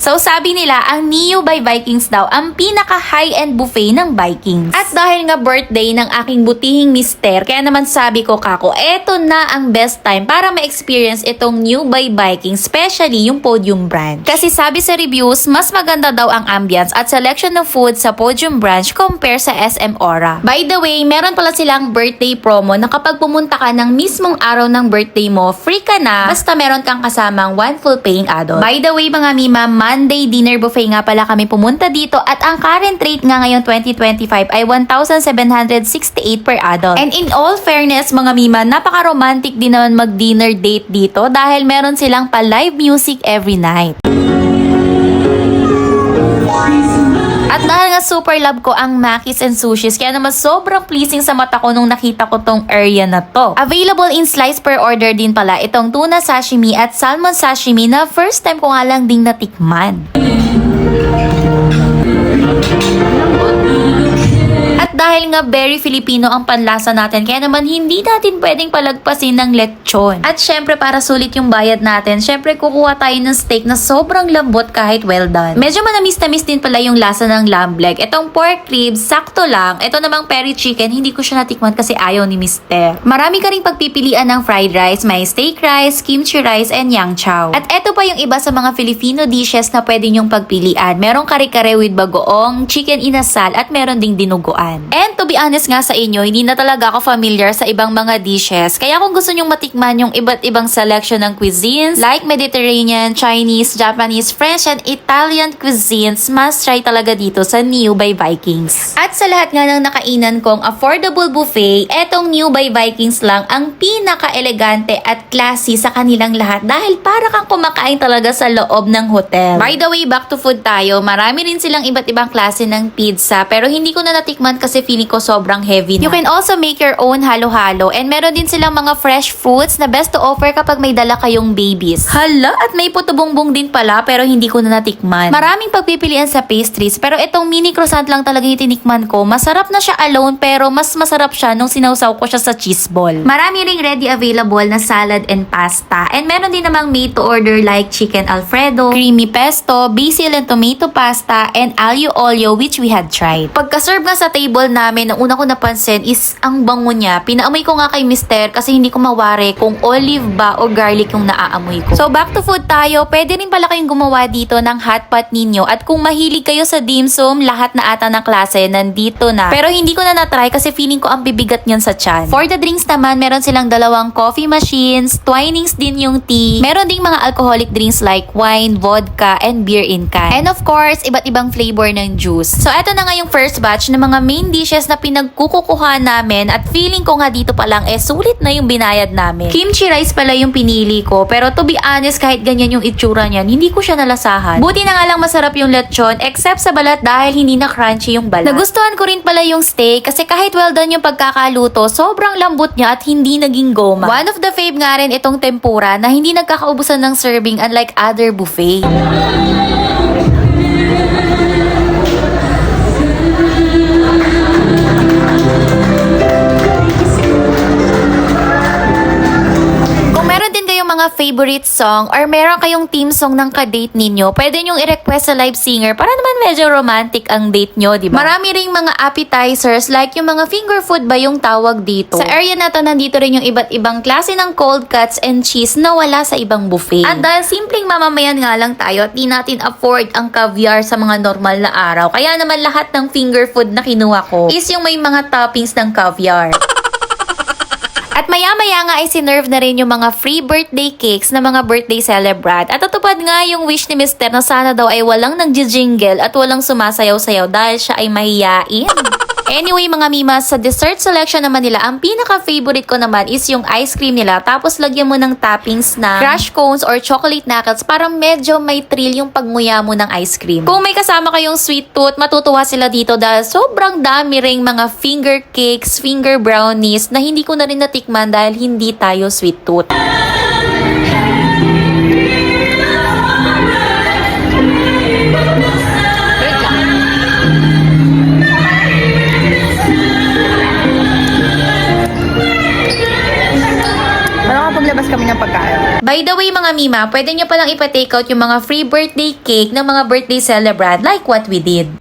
So sabi nila, ang Neo by Vikings daw ang pinaka high-end buffet ng Vikings. At dahil nga birthday ng aking butihing mister, kaya naman sabi ko kako, eto na ang best time para ma-experience itong Neo by Vikings, especially yung Podium Branch. Kasi sabi sa reviews, mas maganda daw ang ambience at selection ng food sa Podium Branch compare sa SM Aura. By the way, meron pala silang birthday promo na kapag pumunta ka ng mismong araw ng birthday mo, free ka na basta meron kang kasamang one full paying adult. By the way mga mima, Monday dinner buffet nga pala kami pumunta dito at ang current rate nga ngayon 2025 ay 1,768 per adult. And in all fairness mga mima, napaka-romantic din naman mag-dinner date dito dahil meron silang pa-live music every night. At dahil nga super love ko ang Makis and Sushis, kaya naman sobrang pleasing sa mata ko nung nakita ko tong area na to. Available in slice per order din pala itong tuna sashimi at salmon sashimi na first time ko nga lang ding natikman. At dahil nga very Filipino ang panlasa natin, kaya naman hindi natin pwedeng palagpasin ng lechon. At syempre para sulit yung bayad natin, syempre kukuha tayo ng steak na sobrang lambot kahit well done. Medyo manamis-tamis din pala yung lasa ng lamb leg. Itong pork ribs, sakto lang. Ito namang peri chicken, hindi ko siya natikman kasi ayaw ni Mister. Marami ka ring pagpipilian ng fried rice, may steak rice, kimchi rice, and yang chow. At eto pa yung iba sa mga Filipino dishes na pwede nyong pagpilian. Merong kare-kare with bagoong, chicken inasal, at meron ding dinuguan. And to be honest nga sa inyo, hindi na talaga ako familiar sa ibang mga dishes. Kaya kung gusto nyong matikman yung iba't ibang selection ng cuisines, like Mediterranean, Chinese, Japanese, French, and Italian cuisines, must try talaga dito sa Neo by Vikings. At sa lahat nga ng nakainan kong affordable buffet, etong Neo by Vikings lang ang pinaka-elegante at classy sa kanilang lahat dahil para kang kumakain talaga sa loob ng hotel. By the way, back to food tayo. Marami rin silang iba't ibang klase ng pizza pero hindi ko na natikman kasi feeling ko sobrang heavy na. You can also make your own halo-halo and meron din silang mga fresh fruits na best to offer kapag may dala kayong babies. Hala, at may puto bongbong din pala pero hindi ko na natikman. Maraming pagpipilian sa pastries pero itong mini croissant lang talaga yung tinikman ko. Masarap na siya alone pero mas masarap siya nung sinawsaw ko siya sa cheese ball. Marami ring ready available na salad and pasta and meron din namang made to order like chicken alfredo, creamy pesto, basil and tomato pasta, and aglio olio which we had tried. Pagka-serve nga sa table namin, ang una ko napansin is ang bango niya. Pinaamoy ko nga kay Mister kasi hindi ko mawari kung olive ba o garlic yung naaamoy ko. So back to food tayo. Pwede rin pala kayong gumawa dito ng hot pot ninyo at kung mahilig kayo sa dim sum, lahat na ata ng klase nandito na. Pero hindi ko na na-try kasi feeling ko ang bibigat niyan sa tiyan. For the drinks naman, meron silang dalawang coffee machines, Twinings din yung tea. Meron ding mga alcoholic drinks like wine, vodka, and beer in can. And of course, iba't ibang flavor ng juice. So eto na nga yung first batch ng mga main dishes na pinagkukukuha namin at feeling ko nga dito pa lang sulit na yung binayad namin. Kimchi rice pala yung pinili ko pero to be honest kahit ganyan yung itsura niyan, hindi ko siya nalasahan. Buti na nga lang masarap yung lechon except sa balat dahil hindi na crunchy yung balat. Nagustuhan ko rin pala yung steak kasi kahit well done yung pagkakaluto, sobrang lambot niya at hindi naging goma. One of the fave nga rin itong tempura na hindi nagkakaubusan ng serving unlike other buffet. Mga favorite song or meron kayong theme song ng ka-date ninyo, pwede nyong i-request sa live singer para naman medyo romantic ang date nyo, diba? Marami ring mga appetizers like yung mga finger food ba yung tawag dito. Sa area na to, nandito rin yung iba't ibang klase ng cold cuts and cheese na wala sa ibang buffet. At dahil simpleng mamamayan nga lang tayo at di natin afford ang caviar sa mga normal na araw, kaya naman lahat ng finger food na kinuha ko is yung may mga toppings ng caviar. At maya-maya nga ay sinerve na rin yung mga free birthday cakes na mga birthday celebrant. At natupad nga yung wish ni Mister na sana daw ay walang nag-jingle at walang sumasayaw-sayaw dahil siya ay mahiyain. Anyway mga mimas, sa dessert selection naman nila, ang pinaka-favorite ko naman is yung ice cream nila. Tapos lagyan mo ng toppings na crush cones or chocolate knuckles para medyo may thrill yung pagmuya mo ng ice cream. Kung may kasama kayong sweet tooth, matutuwa sila dito dahil sobrang dami ring mga finger cakes, finger brownies na hindi ko na rin natikman dahil hindi tayo sweet tooth. Paglabas kami ng pagkain. By the way mga Mima, pwede nyo palang ipa-take out yung mga free birthday cake ng mga birthday celebrant like what we did.